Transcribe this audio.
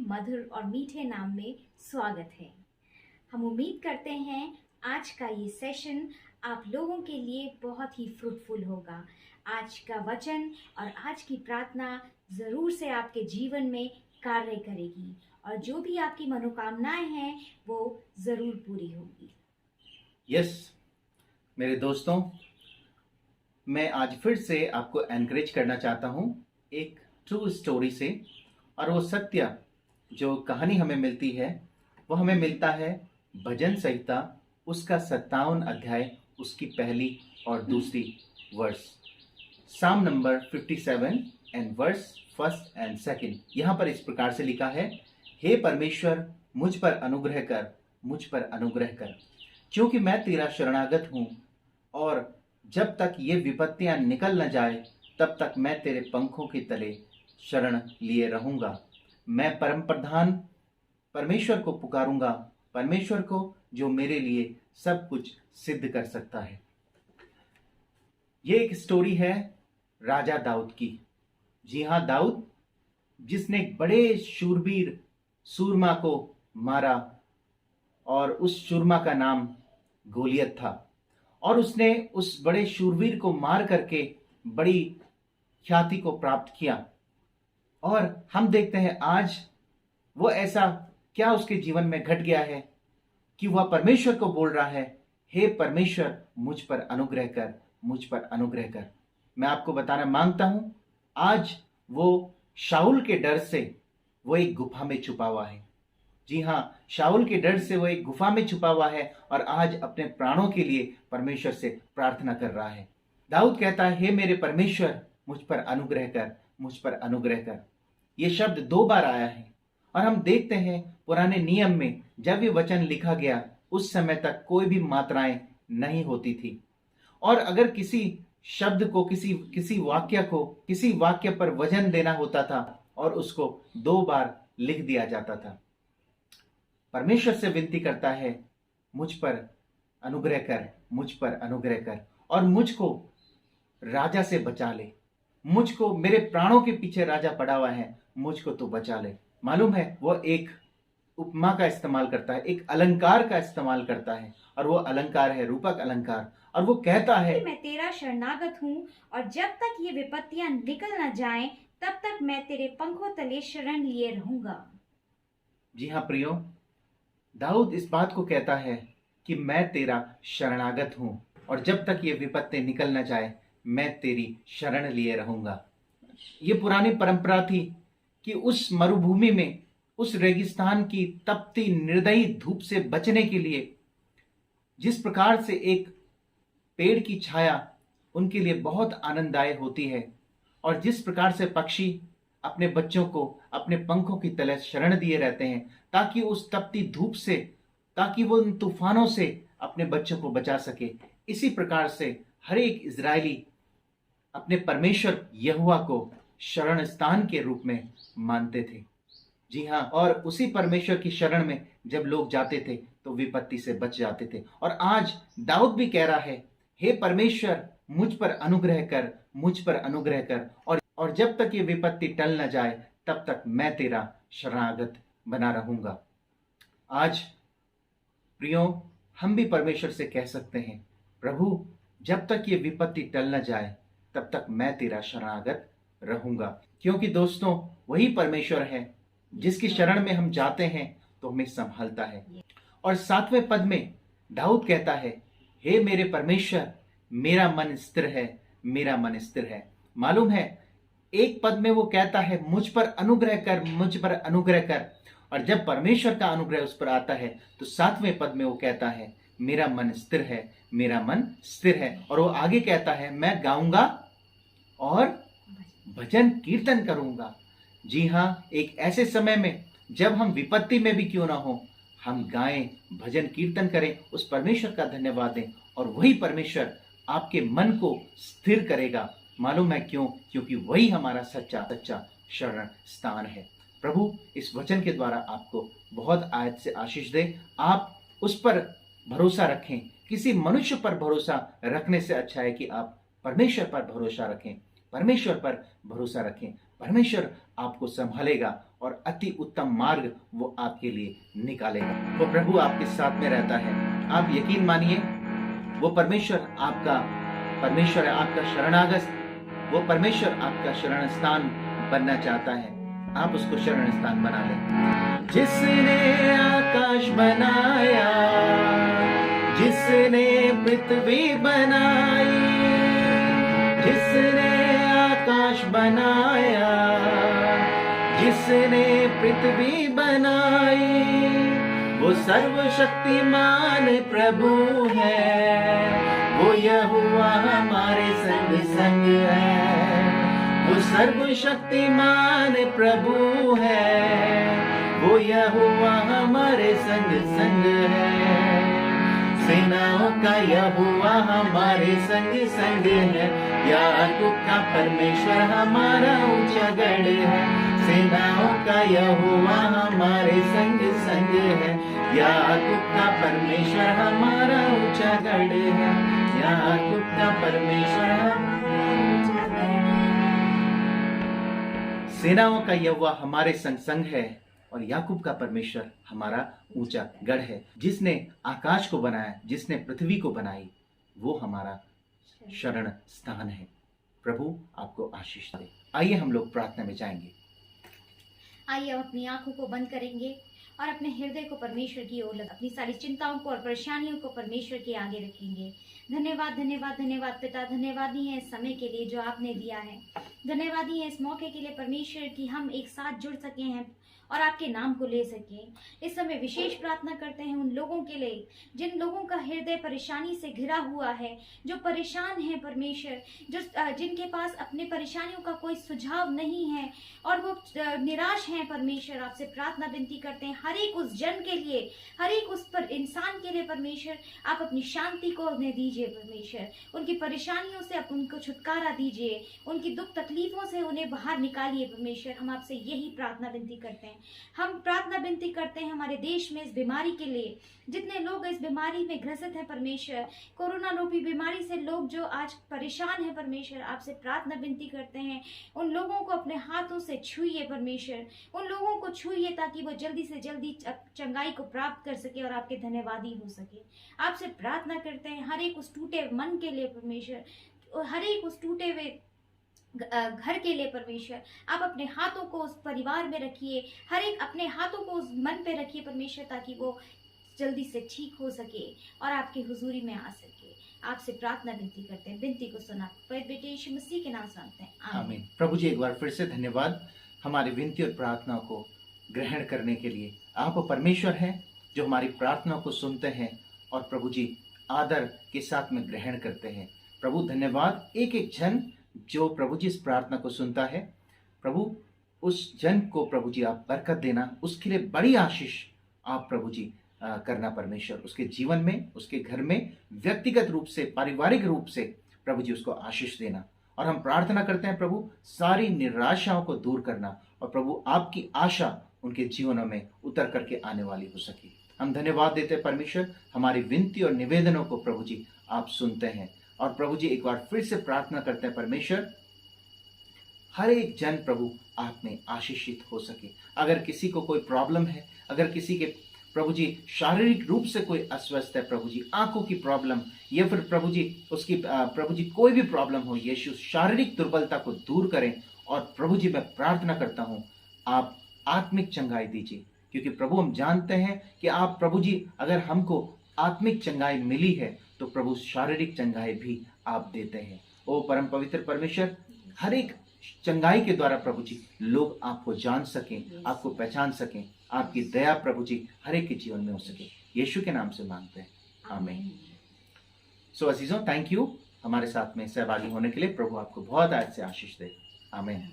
मधुर और मीठे नाम में स्वागत है। हम उम्मीद करते हैं आज का ये सेशन आप लोगों के लिए बहुत ही फ्रूटफुल होगा। आज का वचन और आज की प्रार्थना ज़रूर से आपके जीवन में कार्य करेगी और जो भी आपकी मनोकामनाएं हैं वो ज़रूर पूरी होगी। यस मेरे दोस्तों, मैं आज फिर से आपको एनकरेज करना चाहता हूँ एक ट्रू स्टोरी से। और वो सत्य जो कहानी हमें मिलती है वो हमें मिलता है भजन संहिता उसका 57 अध्याय उसकी पहली और दूसरी वर्स, साम नंबर 57 एंड वर्स 1 एंड 2। यहाँ पर इस प्रकार से लिखा है, हे परमेश्वर मुझ पर अनुग्रह कर, मुझ पर अनुग्रह कर, क्योंकि मैं तेरा शरणागत हूँ, और जब तक ये विपत्तियां निकल न जाए तब तक मैं तेरे पंखों के तले शरण लिए रहूंगा। मैं परम प्रधान परमेश्वर को पुकारूंगा, परमेश्वर को जो मेरे लिए सब कुछ सिद्ध कर सकता है। ये एक स्टोरी है राजा दाऊद की। जी हाँ, दाऊद जिसने एक बड़े शूरवीर सूरमा को मारा और उस सूरमा का नाम गोलियत था, और उसने उस बड़े शूरवीर को मार करके बड़ी ख्याति को प्राप्त किया। और हम देखते हैं आज वो ऐसा क्या उसके जीवन में घट गया है कि वह परमेश्वर को बोल रहा है, हे परमेश्वर मुझ पर अनुग्रह कर, मुझ पर अनुग्रह कर। मैं आपको बताना मांगता हूं, आज वो शाऊल के डर से वो एक गुफा में छुपा हुआ है। जी हाँ, शाऊल के डर से वो एक गुफा में छुपा हुआ है और आज अपने प्राणों के लिए परमेश्वर से प्रार्थना कर रहा है। दाऊद कहता है, हे मेरे परमेश्वर मुझ पर अनुग्रह कर, मुझ पर अनुग्रह कर। ये शब्द 2 बार आया है और हम देखते हैं पुराने नियम में जब ये वचन लिखा गया उस समय तक कोई भी मात्राएं नहीं होती थी, और अगर किसी शब्द को किसी वाक्य को किसी वाक्य पर वजन देना होता था और उसको 2 बार लिख दिया जाता था। परमेश्वर से विनती करता है, मुझ पर अनुग्रह कर, मुझ पर अनुग्रह कर, और मुझको राजा से बचा ले। मुझको, मेरे प्राणों के पीछे राजा पड़ा हुआ है, मुझको तो बचा ले। मालूम है वो एक उपमा का इस्तेमाल करता है, एक अलंकार का इस्तेमाल करता है, और वो अलंकार है रूपक अलंकार। और वो कहता है, मैं तेरा शरणागत हूँ और जब तक ये विपत्तियां निकल न जाएं तब तक मैं तेरे पंखों तले शरण लिए रहूंगा। जी हाँ प्रियो, दाऊद इस बात को कहता है कि मैं तेरा शरणागत हूं और जब तक ये विपत्ति निकल न जाए मैं तेरी शरण लिए रहूंगा। ये पुरानी परंपरा थी कि उस मरुभूमि में, उस रेगिस्तान की तपती निर्दयी धूप से बचने के लिए जिस प्रकार से एक पेड़ की छाया उनके लिए बहुत आनंददायक होती है, और जिस प्रकार से पक्षी अपने बच्चों को अपने पंखों की तले शरण दिए रहते हैं ताकि उस तपती धूप से, ताकि वो उन तूफानों से अपने बच्चों को बचा सके, इसी प्रकार से हर एक इजरायली अपने परमेश्वर यहोवा को शरण स्थान के रूप में मानते थे। जी हाँ, और उसी परमेश्वर की शरण में जब लोग जाते थे तो विपत्ति से बच जाते थे। और आज दाऊद भी कह रहा है, हे परमेश्वर मुझ पर अनुग्रह कर, मुझ पर अनुग्रह कर, और जब तक ये विपत्ति टल न जाए तब तक मैं तेरा शरणागत बना रहूंगा। आज प्रियो, हम भी परमेश्वर से कह सकते हैं, प्रभु जब तक ये विपत्ति टल न जाए तब तक मैं तेरा शरणागत रहूंगा। क्योंकि दोस्तों वही परमेश्वर है जिसकी शरण में हम जाते हैं तो हमें संभालता है। और 7वें पद में दाऊद कहता है, हे मेरे परमेश्वर मेरा मन स्थिर है, मेरा मन स्थिर है। मालूम है, एक पद में वो कहता है मुझ पर अनुग्रह कर, मुझ पर अनुग्रह कर, और जब परमेश्वर का अनुग्रह उस पर आता है तो 7वें पद में वो कहता है मेरा मन स्थिर है, मेरा मन स्थिर है। और वो आगे कहता है, मैं गाऊंगा और भजन कीर्तन करूंगा। जी हाँ, एक ऐसे समय में जब हम विपत्ति में भी क्यों ना हो, हम गाएं, भजन कीर्तन करें, उस परमेश्वर का धन्यवाद दें, और वही परमेश्वर आपके मन को स्थिर करेगा। मालूम है क्यों? क्योंकि वही हमारा सच्चा शरण स्थान है। प्रभु इस वचन के द्वारा आपको बहुत आयत से आशीष दे। आप उस पर भरोसा रखें। किसी मनुष्य पर भरोसा रखने से अच्छा है कि आप परमेश्वर पर भरोसा रखें। परमेश्वर पर भरोसा रखें। परमेश्वर आपको संभालेगा और अति उत्तम मार्ग वो आपके लिए निकालेगा। वो प्रभु आपके साथ में रहता है। आप यकीन मानिए, वो परमेश्वर है आपका शरणागत। वो परमेश्वर आपका शरण स्थान बनना चाहता है। आप उसको शरण स्थान बना लें। जिसने आकाश बनाया, जिसने पृथ्वी बनाई, जिसने आकाश बनाया, जिसने पृथ्वी बनाई, वो सर्वशक्तिमान प्रभु है। वो यहोवा हमारे संग संग है। वो सर्वशक्तिमान प्रभु है। वो यहोवा हमारे संग संग है। सेनाओं का यहोवा हमारे संग संग है। याकूब का परमेश्वर हमारा ऊंचा गढ़ है। सेनाओं का यहोवा हमारे संग संग है। याकूब का परमेश्वर हमारा ऊंचा गढ़ है। याकूब का परमेश्वर हमारा ऊंचा गढ़ है। सेनाओं का यहोवा हमारे संग संग है और याकूब का परमेश्वर हमारा ऊंचा गढ़ है। जिसने आकाश को बनाया, जिसने पृथ्वी को बनाई, वो हमारा शरण स्थान है। प्रभु आपको आशीष दे। आइए हम लोग प्रार्थना में जाएंगे। आइए हम अपनी आंखों को बंद करेंगे और अपने हृदय को परमेश्वर की ओर अपनी सारी चिंताओं को और परेशानियों को परमेश्वर के आगे रखेंगे। धन्यवाद धन्यवाद धन्यवाद पिता, धन्यवाद ही है इस समय के लिए जो आपने दिया है। धन्यवाद ही है इस मौके के लिए परमेश्वर कि हम एक साथ जुड़ सके हैं और आपके नाम को ले सकें। इस समय विशेष प्रार्थना करते हैं उन लोगों के लिए जिन लोगों का हृदय परेशानी से घिरा हुआ है, जो परेशान है परमेश्वर, जो जिनके पास अपने परेशानियों का कोई सुझाव नहीं है और वो निराश हैं परमेश्वर। आपसे प्रार्थना विनती करते हैं हर एक उस जन के लिए, हर एक उस पर इंसान के लिए परमेश्वर, आप अपनी शांति को उन्हें दीजिए परमेश्वर। उनकी परेशानियों से आप उनको छुटकारा दीजिए, उनकी दुख तकलीफों से उन्हें बाहर निकालिए परमेश्वर। हम आपसे यही प्रार्थना विनती करते हैं। हम प्रार्थना विनती करते हैं हमारे देश में इस बीमारी के लिए, जितने लोग इस बीमारी में ग्रसित हैं परमेश्वर, कोरोना रूपी बीमारी से लोग जो आज परेशान हैं परमेश्वर, आपसे प्रार्थना विनती करते हैं उन लोगों को अपने हाथों से छूइए परमेश्वर। उन लोगों को छूइए ताकि वो जल्दी से जल्दी चंगाई को प्राप्त कर सके और आपके धन्यवादी हो सके। आपसे प्रार्थना करते हैं हर एक उस टूटे मन के लिए परमेश्वर, हर एक उस टूटे हुए घर के लिए परमेश्वर। आप अपने हाथों को उस परिवार में रखिए, हर एक अपने हाथों को उस मन पे रखिए परमेश्वर, ताकि वो जल्दी से ठीक हो सके और आपकी हुजूरी में आ सके। आपसे प्रार्थना विनती करते हैं, विनती को सुना पवित्र बेटे यीशु मसीह के नाम से मांगते हैं, आमीन। प्रभु जी एक बार फिर से धन्यवाद हमारी विनती और प्रार्थना को ग्रहण करने के लिए। आप परमेश्वर हैं जो हमारी प्रार्थना को सुनते हैं और प्रभु जी आदर के साथ में ग्रहण करते हैं। प्रभु धन्यवाद। एक एक जन जो प्रभु जी इस प्रार्थना को सुनता है, प्रभु उस जन को प्रभु जी आप बरकत देना, उसके लिए बड़ी आशीष आप प्रभु जी करना परमेश्वर, उसके जीवन में, उसके घर में, व्यक्तिगत रूप से, पारिवारिक रूप से प्रभु जी उसको आशीष देना। और हम प्रार्थना करते हैं प्रभु सारी निराशाओं को दूर करना और प्रभु आपकी आशा उनके जीवनों में उतर करके आने वाली हो सके। हम धन्यवाद देते हैं परमेश्वर, हमारी विनती और निवेदनों को प्रभु जी आप सुनते हैं। और प्रभु जी एक बार फिर से प्रार्थना करते हैं परमेश्वर, हर एक जन प्रभु आप में आशीषित हो सके। अगर किसी को कोई प्रॉब्लम है, अगर किसी के प्रभु जी शारीरिक रूप से कोई अस्वस्थ है, प्रभु जी आंखों की प्रॉब्लम या फिर प्रभु जी उसकी प्रभु जी कोई भी प्रॉब्लम हो, यीशु शारीरिक दुर्बलता को दूर करें। और प्रभु जी मैं प्रार्थना करता हूं आप आत्मिक चंगाई दीजिए, क्योंकि प्रभु हम जानते हैं कि आप प्रभु जी अगर हमको आत्मिक चंगाई मिली है तो प्रभु शारीरिक चंगाई भी आप देते हैं। ओ परम पवित्र परमेश्वर, हर एक चंगाई के द्वारा प्रभु जी लोग आपको जान सकें, आपको पहचान सकें, आपकी दया प्रभु जी हर एक के जीवन में हो सके। यीशु के नाम से मांगते हैं, आमीन। सो अजीजों, थैंक यू हमारे साथ में सहभागी होने के लिए। प्रभु आपको बहुत आज से आशीष दे, आमीन।